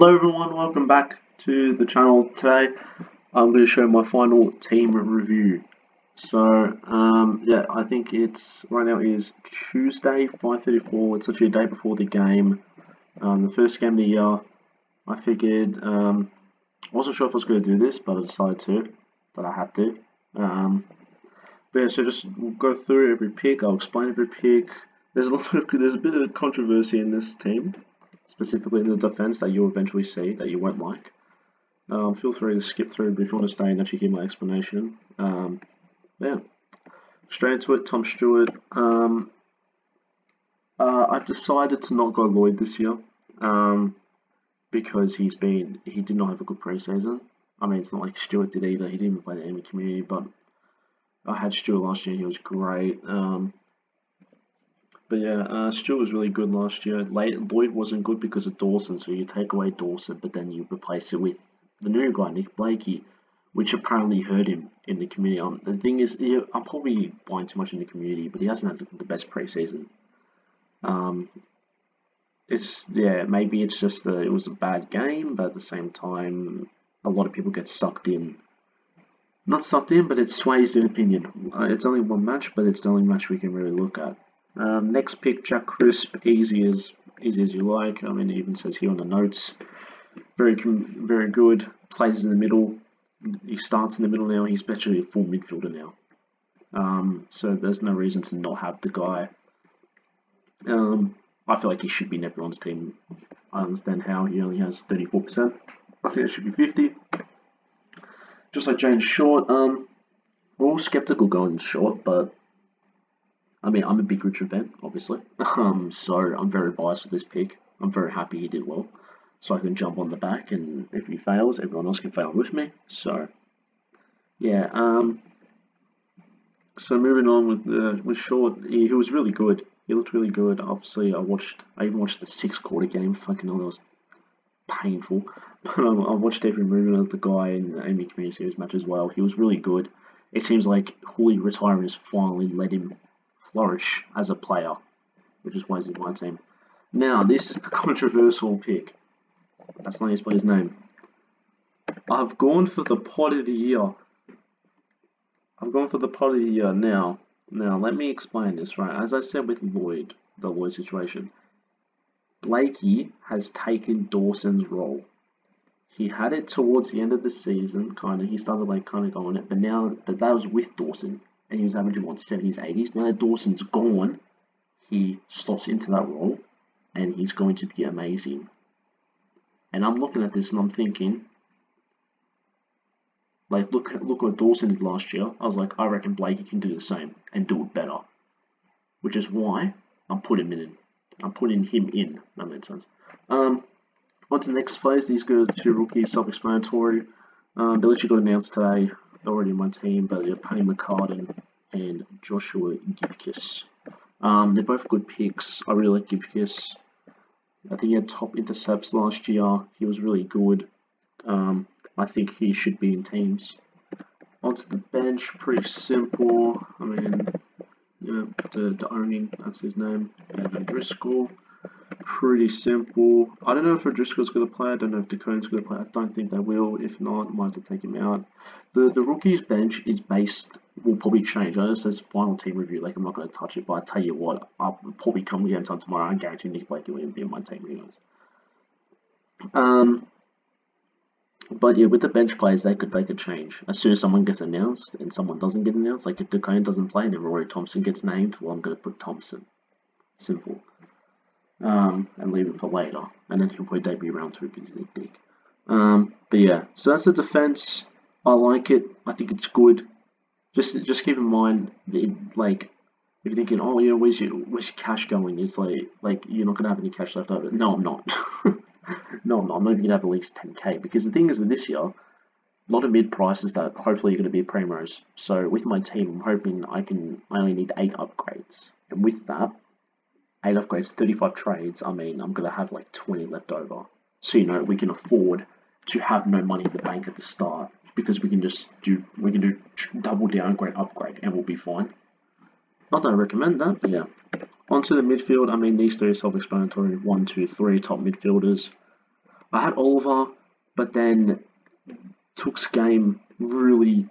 Hello everyone, welcome back to the channel. Today I'm going to show my final team review. So yeah, I think it's right now is Tuesday 5:34. It's actually a day before the game, the first game of the year. I figured I wasn't sure if I was going to do this, but I decided to, that I had to. But yeah, so just we'll go through every pick. I'll explain every pick. There's a bit of controversy in this team, specifically in the defense, that you'll eventually see that you won't like. Feel free to skip through, but if you want to stay and actually hear my explanation. Yeah, straight into it. Tom Stewart. I've decided to not go Lloyd this year, because he did not have a good preseason. I mean, it's not like Stewart did either. He didn't play the enemy community, but I had Stewart last year. He was great. But yeah, Stewart was really good last year. Lloyd wasn't good because of Dawson, so you take away Dawson, but then you replace it with the new guy, Nick Blakey, which apparently hurt him in the community. The thing is, I'm probably buying too much in the community, but he hasn't had the best preseason. Maybe it's just that it was a bad game, but at the same time, a lot of people get sucked in. Not sucked in, but it sways their opinion. It's only one match, but it's the only match we can really look at. Next pick, Jack Crisp, easy as you like. I mean, it even says here on the notes, very good. Plays in the middle. He starts in the middle now. He's actually a full midfielder now. So there's no reason to not have the guy. I feel like he should be in everyone's team. I understand how he only has 34%. I think it should be 50. Just like James Short. We're all skeptical going short, but I mean, I'm a big Richard fan, obviously, so I'm very biased with this pick. I'm very happy he did well, so I can jump on the back, and if he fails, everyone else can fail with me. So, yeah. So moving on with Short, he was really good. He looked really good. Obviously, I even watched the 6-quarter game. Fucking hell, that was painful. But I watched every movement of the guy in the Amy Community Series match as well. He was really good. It seems like Hooley retiring has finally let him flourish as a player, which is why he's in my team. Now, this is the controversial pick. That's not how you spell his name. I've gone for the pot of the year. Now, let me explain this, right? As I said with Lloyd, the Lloyd situation, Blakey has taken Dawson's role. He had it towards the end of the season, kind of. He started kind of going it, but that was with Dawson. And he was averaging 70s, 80s. Now that Dawson's gone, he slots into that role, and he's going to be amazing. And I'm looking at this and I'm thinking, like, look what Dawson did last year. I was like, I reckon Blakey can do the same and do it better, which is why I'm putting him in. I'm putting him in. That made sense. On to the next players. These are two rookies, self-explanatory. They literally got announced today. They're already in my team, but they're Paddy McCartan and Joshua Gibkis. They're both good picks. I really like Gibkis. I think he had top intercepts last year. He was really good. I think he should be in teams. Onto the bench, pretty simple. I mean, yeah, the owning, that's his name. And O'Driscoll, pretty simple. I don't know if O'Driscoll's going to play. I don't know if Dakota's going to play. I don't think they will. If not, I might have to take him out. The rookie's bench is will probably change. I know it says final team review, like I'm not going to touch it, but I tell you what, I'll probably come game time tomorrow. I guarantee Nick Blakey will be in my team, you guys. But yeah, with the bench players, they could change. As soon as someone gets announced and someone doesn't get announced, like if Dakota doesn't play and then Rory Thompson gets named, well, I'm going to put Thompson. Simple. And leave it for later. And then he'll probably debut round 2 because he's big. But yeah, so that's the defense. I like it. I think it's good. Just keep in mind that, like, if you're thinking, oh yeah, where's your cash going? It's like you're not gonna have any cash left over. No, I'm not. No, I'm not. I'm not even gonna have at least 10k, because the thing is with this year, a lot of mid prices that hopefully are gonna be primos. So with my team, I'm hoping I only need 8 upgrades, and with that 8 upgrades, 35 trades. I mean, I'm gonna have like 20 left over. So we can afford to have no money in the bank at the start, because we can do double downgrade, upgrade, and we'll be fine. Not that I recommend that, but yeah. Onto the midfield. I mean, these three are self-explanatory. 1, 2, 3 top midfielders. I had Oliver, but then Took's game really,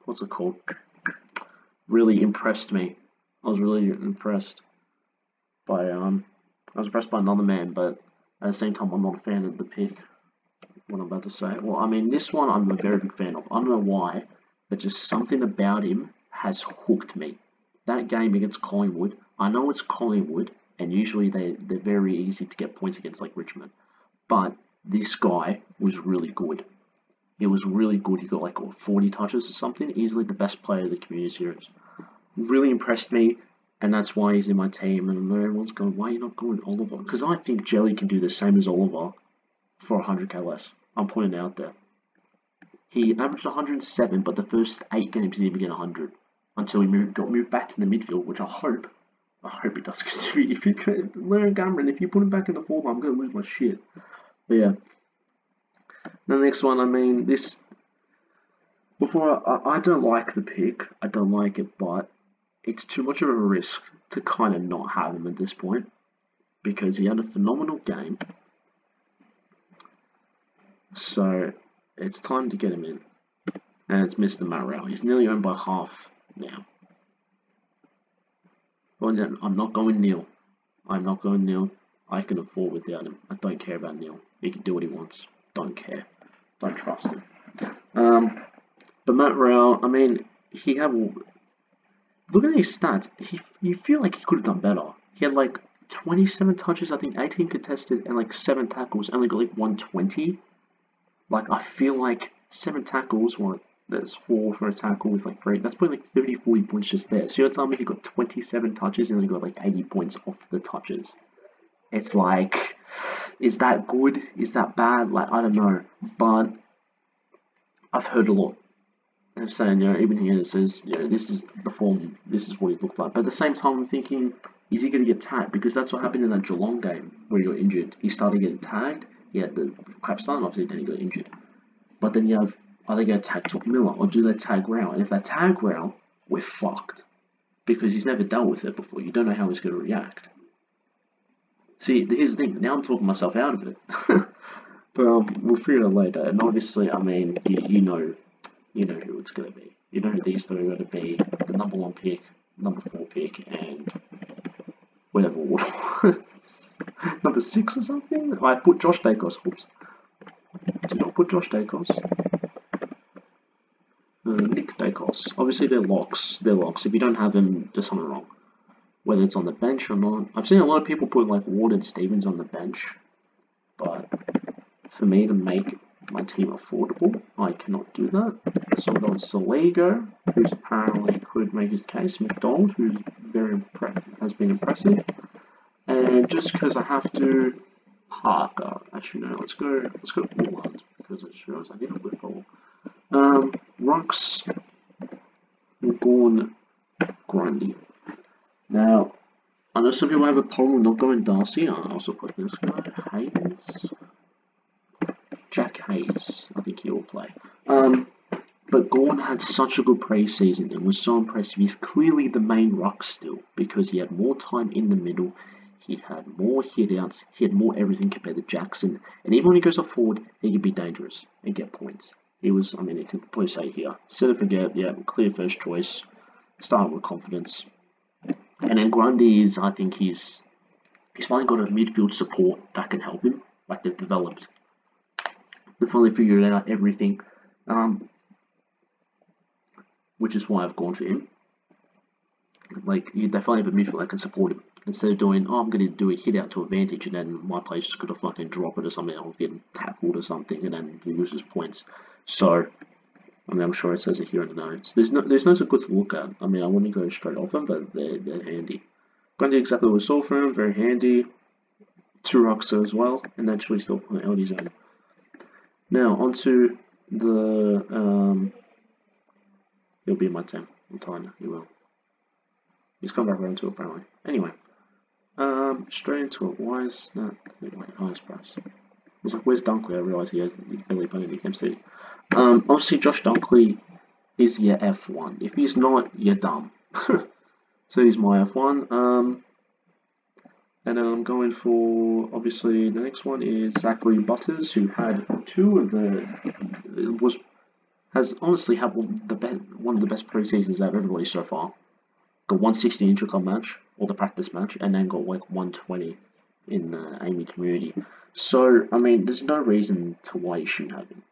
what's it called? Really impressed me. I was really impressed by another man, but at the same time, I'm not a fan of the pick. What I'm about to say. Well, I mean, this one I'm a very big fan of. I don't know why, but just something about him has hooked me. That game against Collingwood, I know it's Collingwood, and usually they're very easy to get points against, like Richmond. But this guy was really good. He was really good. He got like 40 touches or something. Easily the best player of the community series. Really impressed me, and that's why he's in my team. And I know everyone's going, why are you not going Oliver? Because I think Jelly can do the same as Oliver for 100k less. I'm putting it out there. He averaged 107, but the first 8 games he didn't even get 100 until he got moved back to the midfield, which I hope he does. Because if you learn Cameron, if you put him back in the form, I'm gonna lose my shit. But yeah. The next one, I mean, this. Before I don't like the pick. I don't like it, but it's too much of a risk to kind of not have him at this point because he had a phenomenal game. So it's time to get him in. And it's Mr. Marrell. He's nearly owned by half now. Well, no, I'm not going Neil. I'm not going Neil. I can afford without him. I don't care about Neil. He can do what he wants. Don't care. Don't trust him. But Matt Rowell, I mean, he had. Look at his stats. You feel like he could have done better. He had like 27 touches, I think 18 contested, and like 7 tackles. Only got like 120. Like, I feel like 7 tackles, that's 4 for a tackle with like 3. That's probably like 30, 40 points just there. So you're telling me he got 27 touches and only got like 80 points off the touches. It's like, is that good? Is that bad? Like, I don't know. But I've heard a lot. They're saying, even here it says, this is the form, this is what he looked like. But at the same time, I'm thinking, is he going to get tagged? Because that's what happened in that Geelong game where he got injured. He started getting tagged. He had the crap start, obviously, then he got injured. But then you have, are they going to tag Took Miller or do they tag Rowell? And if they tag Rowell, we're fucked. Because he's never dealt with it before. You don't know how he's going to react. See, here's the thing. Now I'm talking myself out of it. But we'll figure it out later. And obviously, I mean, you know who it's going to be. You know who these 3 are going to be. The number 1 pick, number 4 pick, and whatever order. Number 6 or something? I put Josh Dacos. Oops. Did not put Josh Dacos. Nick Dacos. Obviously, they're locks. They're locks. If you don't have them, there's something wrong. Whether it's on the bench or not. I've seen a lot of people put like Ward and Stevens on the bench. But for me to make my team affordable, I cannot do that. So I'm going Saligo, who's apparently could make his case. McDonald, who's has been impressive. And just because I have to, Parker. Actually, no. Let's go Orland because I just realised I need a good ball. Rux, Gorn, Grundy. Now, I know some people have a problem not going Darcy. I also put this guy, Hayes. Jack Hayes. I think he will play. But Gorn had such a good pre-season and was so impressive. He's clearly the main ruck still because he had more time in the middle. He had more hit-outs. He had more everything compared to Jackson. And even when he goes off forward, he can be dangerous and get points. He was, I mean, you can probably say here, set and forget, yeah, clear first choice. Starting with confidence. And then Grundy is, I think he's finally got a midfield support that can help him. Like they've developed. They finally figured out everything. Which is why I've gone for him. Like, they finally have a midfield that can support him. Instead of doing, I'm going to do a hit out to advantage and then my player's just going to fucking drop it or something, or get tackled or something, and then he loses points. So, I mean, I'm sure it says it here in the notes. There's no so good to look at. I mean, I wouldn't go straight off them, but they're handy. Going to do exactly what we saw for him, very handy. 2 rocks as well, and that's what he's still on the LD zone. Now, onto the, he'll be in my team. I'm telling you, he will. He's come back around to it, apparently. Anyway, straight into it. Why is that? Wait, highest price. I was like, where's Dunkley? I realised he has heavily playing in MC. Obviously, Josh Dunkley is your F1. If he's not, you're dumb. So he's my F1. And then I'm going for, obviously, the next one is Zachary Butters, who had has honestly had one of the best preseasons out of everybody so far. Got 160 in intra-club match, or the practice match, and then got like 120 in the Amy community. So, I mean, there's no reason to why you shouldn't have him.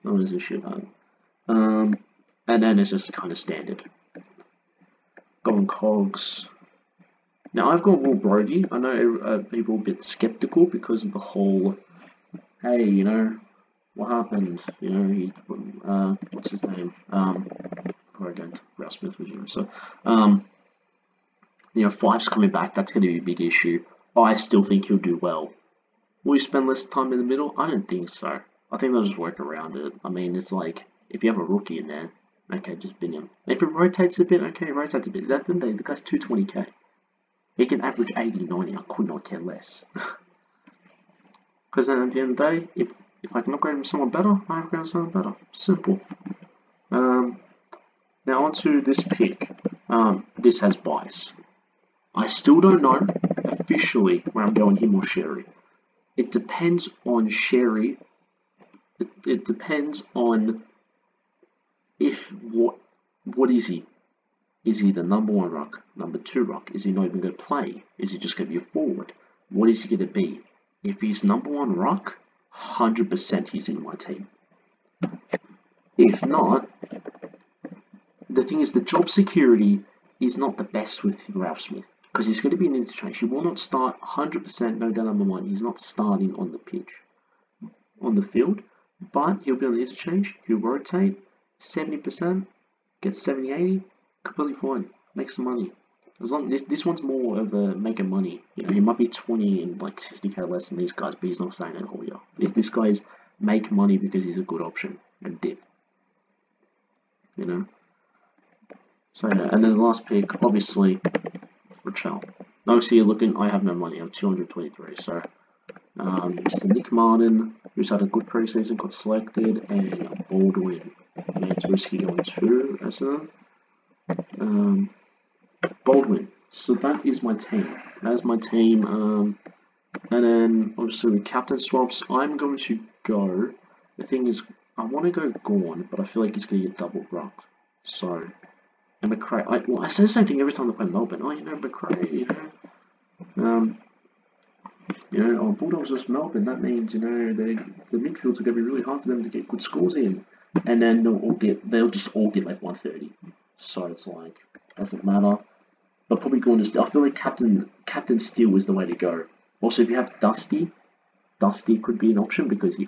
No reason you should have him. And then it's just kind of standard. Going Cogs. Now, I've got Will Brody. I know people are a bit skeptical because of the whole, hey, you know, what happened? You know, he, what's his name? Before I go into Ralph Smith regime. So, you know, Five's coming back. That's going to be a big issue. I still think he'll do well. Will he spend less time in the middle? I don't think so. I think they'll just work around it. I mean, it's like, if you have a rookie in there, okay, just bin him. If it rotates a bit, okay, it rotates a bit. At the end of the day, the guy's 220k. He can average 80, 90. I could not care less. Because then at the end of the day, if I can upgrade him to someone better, I upgrade him to someone better. Simple. Now onto this pick. This has bias. I still don't know officially where I'm going, him or Sherry. It depends on Sherry. It depends on what is he? Is he the number 1 ruck, number 2 ruck? Is he not even going to play? Is he just going to be a forward? What is he going to be? If he's number 1 ruck, 100% he's in my team. If not, the thing is, the job security is not the best with Ralph Smith because he's going to be an interchange. He will not start 100%, no doubt number 1. He's not starting on the pitch, on the field, but he'll be on the interchange. He'll rotate 70%, get 70, 80, completely fine. Make some money. As long this one's more of a making money. You know, he might be 20 and like 60k less than these guys, but he's not staying that whole year. If this guy's make money because he's a good option and dip, you know. So yeah, and then the last pick, obviously, Rochelle. Obviously, you're looking. I have no money. I'm 223. So, Mr. Nick Martin, who's had a good preseason, got selected, and Baldwin. Yeah, it's risky going to Essendon. Baldwin. So that is my team. That is my team. And then obviously with captain swaps, I'm going to go. The thing is, I want to go Gorn, but I feel like he's going to get double rucked. So, and McRae. I say the same thing every time they play Melbourne. Oh, you know McRae. Oh, Bulldogs versus Melbourne. That means the midfields are going to be really hard for them to get good scores in, and then they'll just all get like 130. So it's like doesn't matter. But probably going to still. I feel like Captain Steele is the way to go. Also, if you have Dusty could be an option because he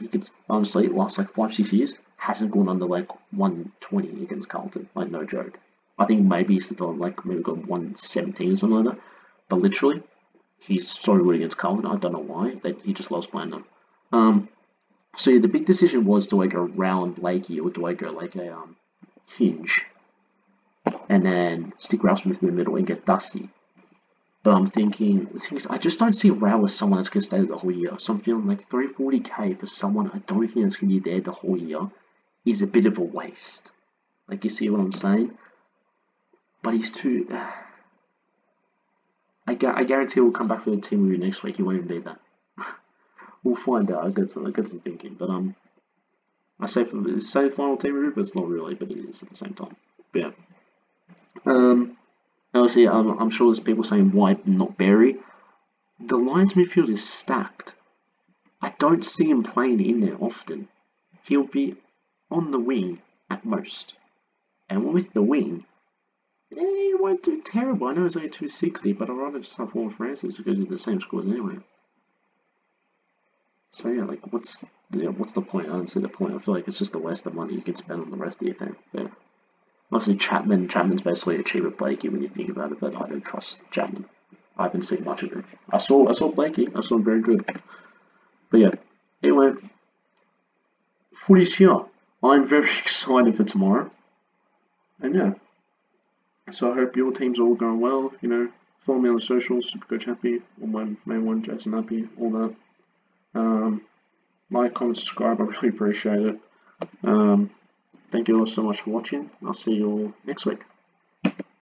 gets honestly last like 5-6 years hasn't gone under like 120 against Carlton. Like no joke. I think maybe he's like maybe got 117 or something like that. But literally, he's so good against Carlton. I don't know why. He just loves playing them. So yeah, the big decision was, do I go round Blakey or do I go like a Hinge? And then stick Ralph Smith in the middle and get Dusty. But I'm thinking, the thing is, I just don't see Rao as someone that's going to stay there the whole year. So I'm feeling like 340k for someone I don't think that's going to be there the whole year is a bit of a waste. Like, you see what I'm saying? But he's too... I guarantee he'll come back for the team review next week. He won't even need that. We'll find out. I got some thinking. But I say final team review, but it's not really. But it is at the same time. But yeah. Obviously, I'm sure there's people saying why not Berry. The Lions midfield is stacked. I don't see him playing in there often. He'll be on the wing at most. And with the wing, he won't do terrible. I know it's only 260, but I'd rather just have Warren Francis because they're the same scores anyway. So yeah, like what's the point? I don't see the point. I feel like it's just a waste of money you can spend on the rest of your thing. But obviously Chapman's basically a cheaper Blakey when you think about it, but I don't trust Chapman. I haven't seen much of him. I saw Blakey. I saw him very good. But yeah, anyway, footy's here. I'm very excited for tomorrow. And yeah, so I hope your team's all going well. Follow me on the socials, SuperCoach Happy, or my main one, Jason Happy, all that. Like, comment, subscribe. I really appreciate it. Thank you all so much for watching. I'll see you all next week.